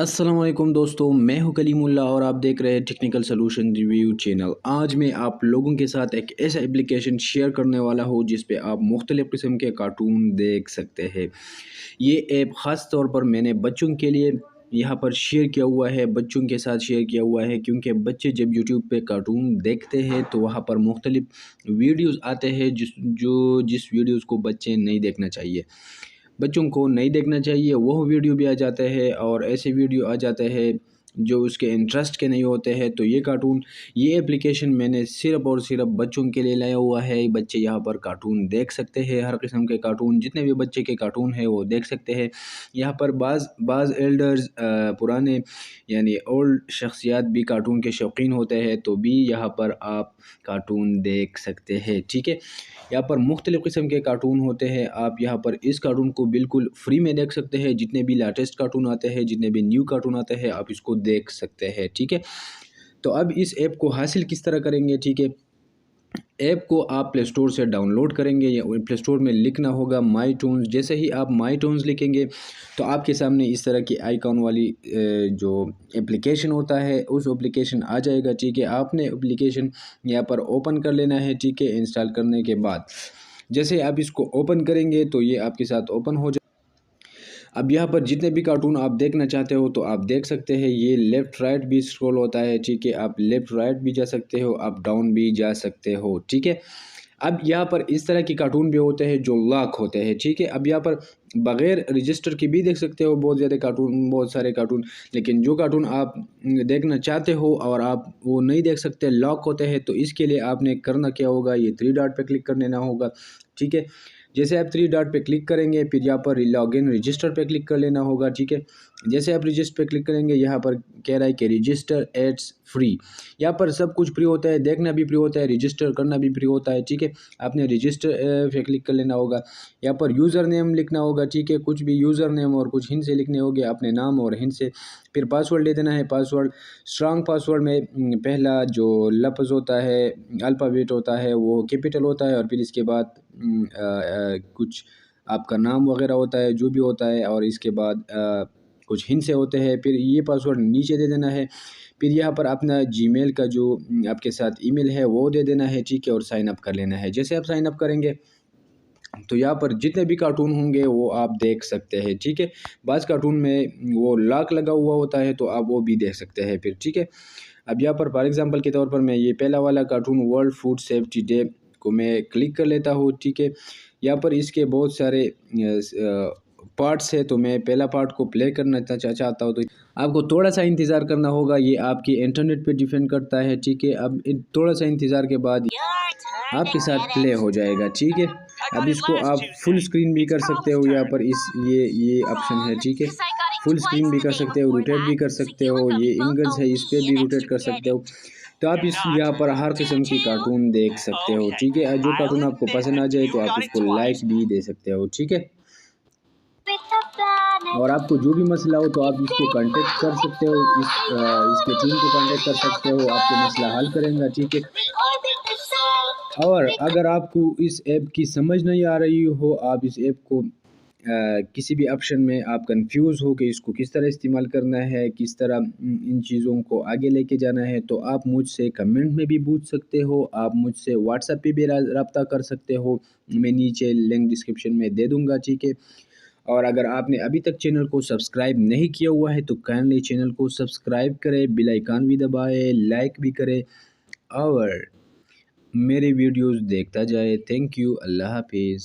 अस्सलाम वालेकुम दोस्तों, मैं हूं कलीमुल्ला और आप देख रहे हैं टेक्निकल सॉल्यूशन रिव्यू चैनल। आज मैं आप लोगों के साथ एक ऐसा एप्लीकेशन शेयर करने वाला हूं जिस पे आप मुख्तलिफ़ किस्म के कार्टून देख सकते हैं। ये ऐप ख़ास तौर पर मैंने बच्चों के लिए यहाँ पर शेयर किया हुआ है, बच्चों के साथ शेयर किया हुआ है, क्योंकि बच्चे जब यूट्यूब पे कार्टून देखते हैं तो वहाँ पर मुख्तलिफ़ वीडियोज़ आते हैं जिस वीडियोज़ को बच्चे नहीं देखना चाहिए। बच्चों को नहीं देखना चाहिए वह वीडियो भी आ जाते हैं और ऐसे वीडियो आ जाते हैं जो उसके इंटरेस्ट के नहीं होते हैं। तो ये एप्लीकेशन मैंने सिर्फ़ और सिर्फ बच्चों के लिए लाया हुआ है। बच्चे यहाँ पर कार्टून देख सकते हैं, हर किस्म के कार्टून, जितने भी बच्चे के कार्टून हैं वो देख सकते हैं। यहाँ पर बाज़ बाज़ एल्डर्स पुराने यानी ओल्ड शख्सियात भी कार्टून के शौकीन होते हैं, तो भी यहाँ पर आप कार्टून देख सकते हैं। ठीक है, यहाँ पर मुख्तलिफ़ किस्म के कार्टून होते हैं। आप यहाँ पर इस कार्टून को बिल्कुल फ्री में देख सकते हैं। जितने भी लेटेस्ट कार्टून आते हैं, जितने भी न्यू कार्टून आते हैं, आप इसको देख सकते हैं। ठीक है, तो अब इस ऐप को हासिल किस तरह करेंगे? ठीक है, ऐप को आप प्ले स्टोर से डाउनलोड करेंगे या प्ले स्टोर में लिखना होगा माई टून्स। जैसे ही आप माई टून्स लिखेंगे तो आपके सामने इस तरह की आइकॉन वाली जो एप्लीकेशन होता है उस एप्लीकेशन आ जाएगा। ठीक है, आपने एप्लीकेशन यहाँ पर ओपन कर लेना है। ठीक है, इंस्टॉल करने के बाद जैसे आप इसको ओपन करेंगे तो ये आपके साथ ओपन हो जाए। अब यहाँ पर जितने भी कार्टून आप देखना चाहते हो तो आप देख सकते हैं। ये लेफ़्ट राइट भी स्क्रॉल होता है। ठीक है, आप लेफ़्ट राइट भी जा सकते हो, आप डाउन भी जा सकते हो। ठीक है, अब यहाँ पर इस तरह के कार्टून भी होते हैं जो लॉक होते हैं। ठीक है, अब यहाँ पर बग़ैर रजिस्टर के भी देख सकते हो बहुत ज़्यादा कार्टून, बहुत सारे कार्टून। लेकिन जो कार्टून आप देखना चाहते हो और आप वो नहीं देख सकते, लॉक होते हैं, तो इसके लिए आपने करना क्या होगा, ये थ्री डॉट पे क्लिक कर लेना होगा। ठीक है, जैसे आप थ्री डॉट पे क्लिक करेंगे फिर यहाँ पर लॉगिन रजिस्टर पे क्लिक कर लेना होगा। ठीक है, जैसे आप रजिस्टर पे क्लिक करेंगे यहाँ पर कह रहा है कि रजिस्टर एड्स फ्री। यहाँ पर सब कुछ फ्री होता है, देखना भी फ्री होता है, रजिस्टर करना भी फ्री होता है। ठीक है, आपने रजिस्टर पे क्लिक कर लेना होगा। यहाँ पर यूज़र नेम लिखना होगा। ठीक है, कुछ भी यूज़र नेम और कुछ हिंट से लिखने होंगे, अपने नाम और हिंट से। फिर पासवर्ड दे देना है। पासवर्ड स्ट्रांग पासवर्ड में पहला जो लफ्ज़ होता है, अल्फ़ाबेट होता है, वो कैपिटल होता है और फिर इसके बाद कुछ आपका नाम वगैरह होता है, जो भी होता है, और इसके बाद कुछ हिंट से होते हैं। फिर ये पासवर्ड नीचे दे देना है। फिर यहाँ पर अपना जीमेल का जो आपके साथ ईमेल है वो दे देना है। ठीक है, और साइन अप कर लेना है। जैसे आप साइन अप करेंगे तो यहाँ पर जितने भी कार्टून होंगे वो आप देख सकते हैं। ठीक है, बाज़ कार्टून में वो लॉक लगा हुआ होता है तो आप वो भी देख सकते हैं फिर। ठीक है, अब यहाँ पर फॉर एग्जांपल के तौर पर मैं ये पहला वाला cartoon world food safety day को मैं क्लिक कर लेता हूँ। ठीक है, यहाँ पर इसके बहुत सारे पार्ट्स है, तो मैं पहला पार्ट को प्ले करना चाहता हूँ, तो आपको थोड़ा सा इंतज़ार करना होगा। ये आपकी इंटरनेट पे डिपेंड करता है। ठीक है, अब थोड़ा सा इंतज़ार के बाद आपके साथ प्ले हो जाएगा। ठीक है, अब इसको आप फुल स्क्रीन भी कर सकते हो। यहाँ पर ये ऑप्शन है। ठीक है, फुल स्क्रीन भी कर सकते हो, रोटेट भी कर सकते हो। ये एंगल्स है, इस पर भी रोटेट कर सकते हो। तो आप इस यहाँ पर हर किस्म की कार्टून देख सकते हो। ठीक है, जो कार्टून आपको पसंद आ जाए तो आप उसको लाइक भी दे सकते हो। ठीक है, और आपको जो भी मसला हो तो आप इसको कांटेक्ट कर सकते हो, इसके टीम को कांटेक्ट कर सकते हो, आपको मसला हल करेंगे। ठीक है, और अगर आपको इस ऐप की समझ नहीं आ रही हो, आप इस ऐप को किसी भी ऑप्शन में आप कंफ्यूज हो कि इसको किस तरह इस्तेमाल करना है, किस तरह इन चीज़ों को आगे लेके जाना है, तो आप मुझसे कमेंट में भी पूछ सकते हो, आप मुझसे व्हाट्सएप पे भी रब्ता कर सकते हो। मैं नीचे लिंक डिस्क्रिप्शन में दे दूँगा। ठीक है, और अगर आपने अभी तक चैनल को सब्सक्राइब नहीं किया हुआ है तो काइंडली चैनल को सब्सक्राइब करें, बेल आइकन भी दबाएं, लाइक भी करें और मेरे वीडियोस देखता जाए। थैंक यू, अल्लाह हाफिज़।